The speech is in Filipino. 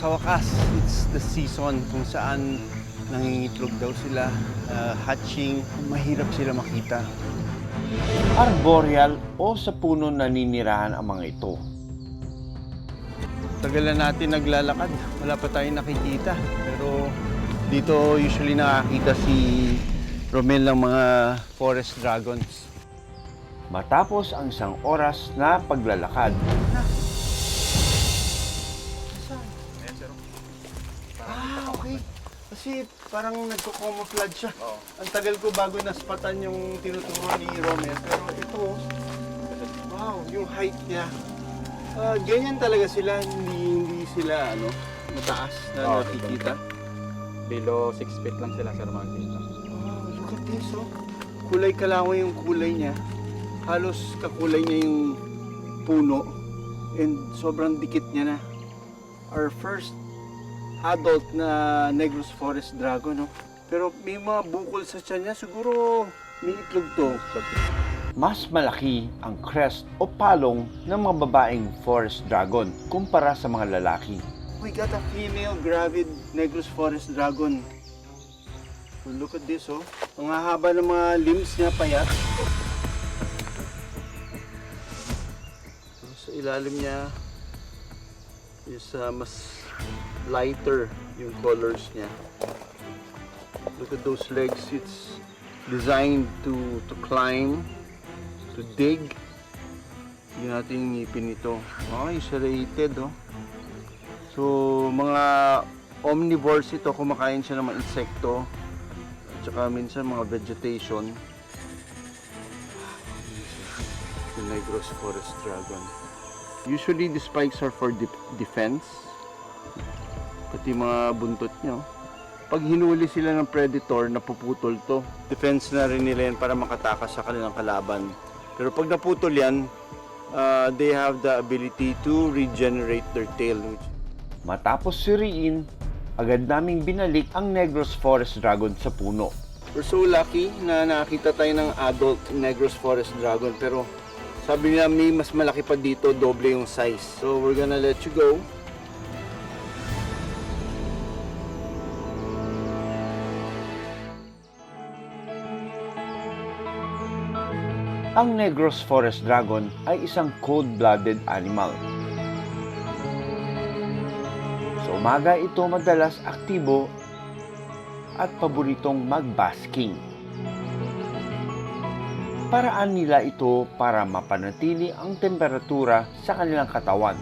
Sa wakas, it's the season kung saan nangingitlog daw sila, hatching, mahirap sila makita. Arboreal o sa puno naninirahan ang mga ito. Tagal na natin naglalakad, wala pa tayong nakikita. Pero dito usually nakakita si Romel ng mga forest dragons. Matapos ang isang oras na paglalakad, Okay. Kasi parang nagko-camouflage siya. Ang tagal ko bago naspatan yung tinuturuan ni Romel. Pero ito, wow, yung height niya. Ganyan talaga sila, hindi sila mataas na nakikita. Below 6 feet lang sila sir makikita. Wow, look at this, oh. Kulay kalawang yung kulay niya. Halos kakulay niya yung puno. And sobrang dikit niya na. Our first adult na Negros Forest Dragon, no? Pero may mga bukol sa tiyan niya. Siguro may itlog to. mas malaki ang crest o palong ng mga babaeng forest dragon kumpara sa mga lalaki. We got a female gravid Negros Forest Dragon. Oh, look at this, oh. Ang haba ng mga limbs niya, payat. Sa ilalim niya is mas lighter yung colors niya. Look at those legs. It's designed to climb, to dig. Yun natin yung ngipin nito. Okay, serrated, oh. So, mga omnivores ito, kumakain siya ng mga insekto at saka minsan mga vegetation. The Negros Forest Dragon. Usually, the spikes are for defense. Pati mga buntot niya. Pag hinuli sila ng predator, napuputol to. Defense na rin nila yan para makatakas sa kanilang kalaban. Pero pag naputol yan, they have the ability to regenerate their tail. Matapos suriin, agad naming binalik ang Negros Forest Dragon sa puno. We're so lucky na nakakita tayo ng adult Negros Forest Dragon. Pero sabi nila may mas malaki pa dito, doble yung size. So we're gonna let you go. Ang Negros Forest Dragon ay isang cold-blooded animal. Sa umaga ito madalas aktibo at paboritong mag-basking. Paraan nila ito para mapanatili ang temperatura sa kanilang katawan